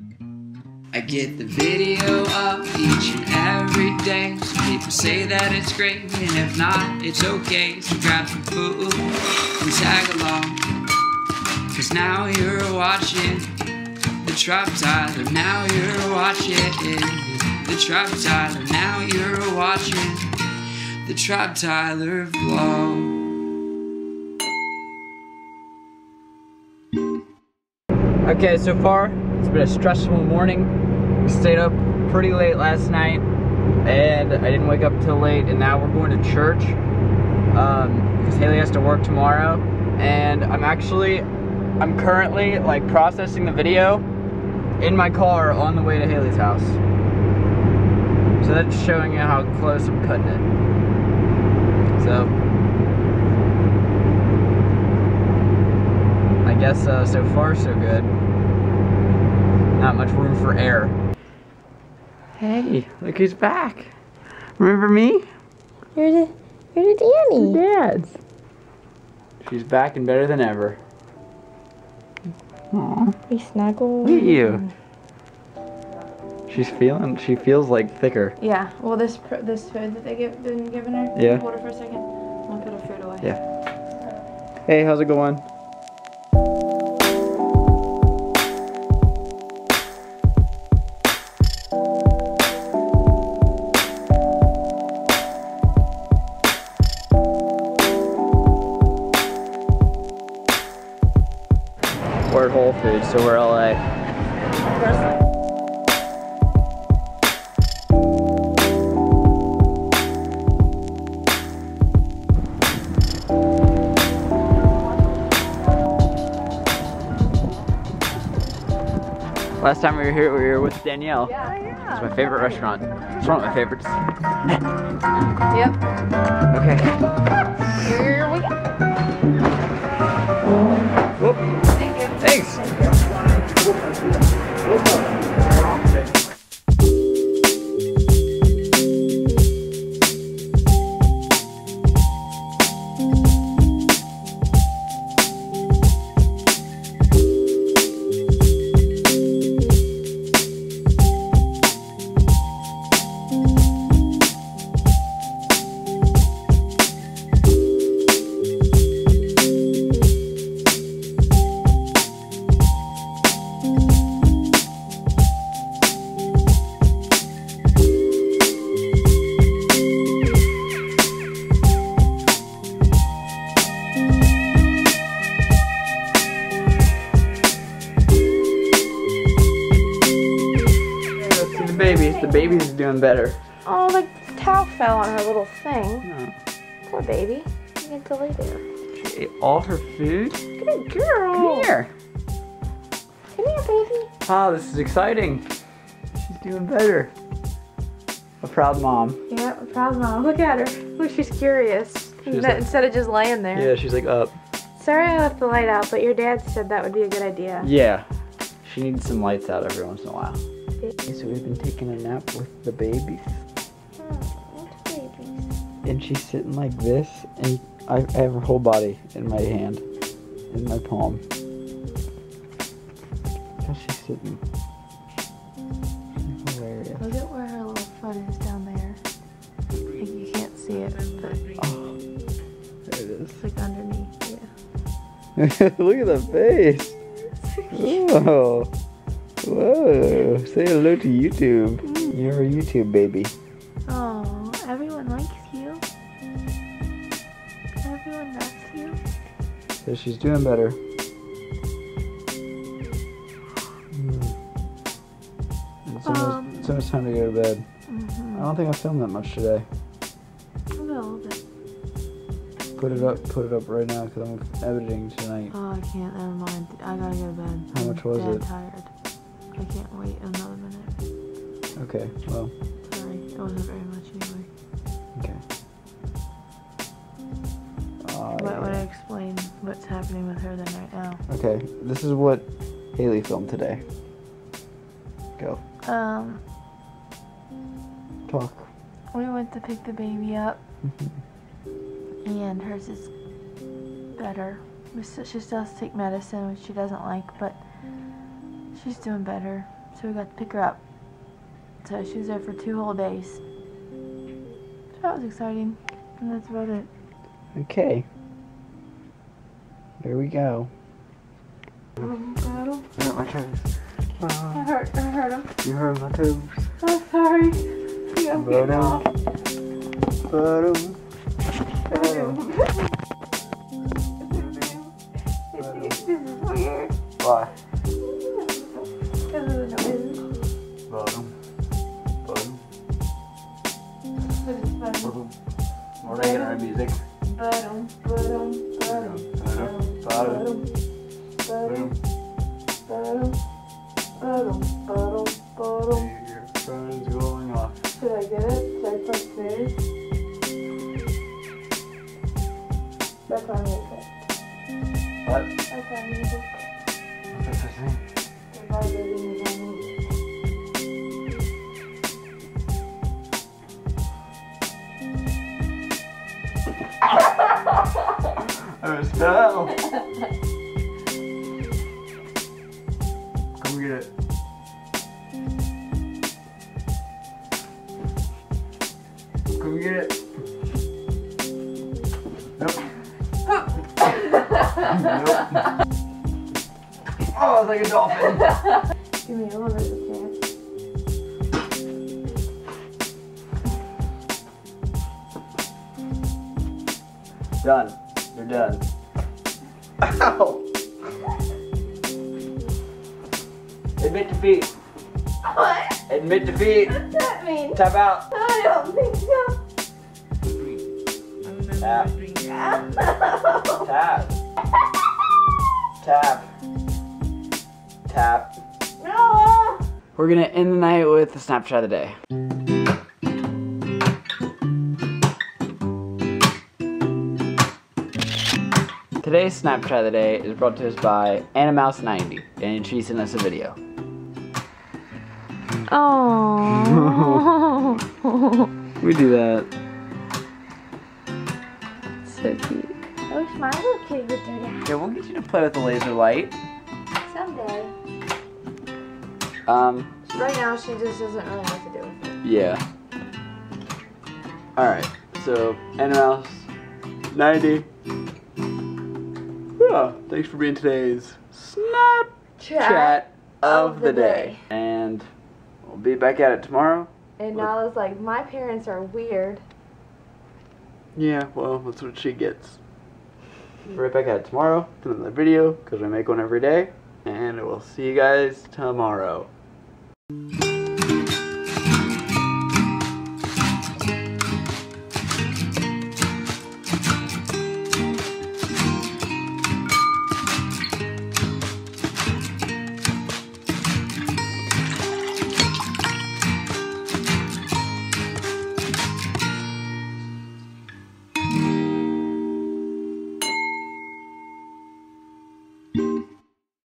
I get the video up each and every day. Some people say that it's great, and if not, it's okay. So grab some food and tag along, 'cause now you're watching the Tribe Tyler. Now you're watching the Tribe Tyler. Now you're watching the Tribe Tyler vlog. Okay, so far it's been a stressful morning. We stayed up pretty late last night, and I didn't wake up till late. And now we're going to church because Haley has to work tomorrow. And I'm currently like processing the video in my car on the way to Haley's house. So that's showing you how close I'm cutting it. So I guess so far so good. Not much room for error. Hey, look who's back. Remember me? You're the Danny. Dad's. She's back and better than ever. Aww. We snuggle. Look at you. She feels like thicker. Yeah, well this food that been giving her. Yeah. Hold her for a second. I'll put her food away. Yeah. Hey, how's it going? We're at Whole Foods, so we're LA. Last time we were here, we were with Danielle. Yeah. It's my favorite restaurant. It's one of my favorites. Yep. Okay. Here we go. Whoop. Thanks. The baby's doing better. Oh, the towel fell on her little thing. Oh. Poor baby. You get to lay there. She ate all her food? Good girl. Come here. Come here, baby. Oh, this is exciting. She's doing better. A proud mom. Yeah, a proud mom. Look at her. Look, she's curious. Instead of just laying there. Yeah, she's like up. Sorry I left the light out, but your dad said that would be a good idea. Yeah. She needs some lights out every once in a while. Okay, so we've been taking a nap with the babies. Oh, babies. And she's sitting like this, and I have her whole body in my hand, in my palm. How's she sitting? She's hilarious. Look at where her little foot is down there. Like you can't see it, but Oh, there it is. it's like underneath, yeah. Look at the face. Whoa. Whoa. Say hello to YouTube. You're a YouTube baby. Oh, everyone likes you. Everyone loves you. So she's doing better. It's almost time to go to bed. I don't think I filmed that much today. A little bit. Put it up right now because I'm editing tonight. Oh, I can't. Never mind. I gotta go to bed. How much was I'm it? tired. I can't wait another minute. Okay, well. Sorry, it wasn't very much anyway. Okay. What would I explain what's happening with her then right now? Okay, this is what Haley filmed today. Go. Talk. We went to pick the baby up, and hers is better. She still has to take medicine, which she doesn't like, but she's doing better. So we got to pick her up. So she was there for 2 whole days. So that was exciting. And that's about it. Okay. There we go. Battle. I hurt my toes. I hurt him. You hurt my toes. Oh, sorry. Yeah, I'm getting off. This is weird. Why? Because of the noises. Bottom. But it's funny. More regular music. Bottom. Your phone's going off. Should I get it? Should I press this? That's on music. What? That's on music. What's this thing? The vibrating is on music. I fell. Come get it. Come get it. Nope. Nope. Oh, it's like a dolphin. Give me a little bit of chance. Done. You're done. Ow! Admit defeat. What? Admit defeat. What's that mean? Tap out. I don't think so. Tap. Tap. Tap. Tap. No. We're gonna end the night with the Snapchat of the day. Today's Snapchat of the day is brought to us by AnnaMouse90, and she sent us a video. Oh. We do that. So cute. I wish my little kid would do that. Yeah, we'll get you to play with the laser light. Someday. Right now she just doesn't really know what to do with it. Yeah. Alright, so AnnaMouse90. Oh, thanks for being today's Snapchat of the day. And we'll be back at it tomorrow. And Nala's like, my parents are weird. Yeah, well, that's what she gets. We're right back at it tomorrow with another video, because we make one every day. And we'll see you guys tomorrow.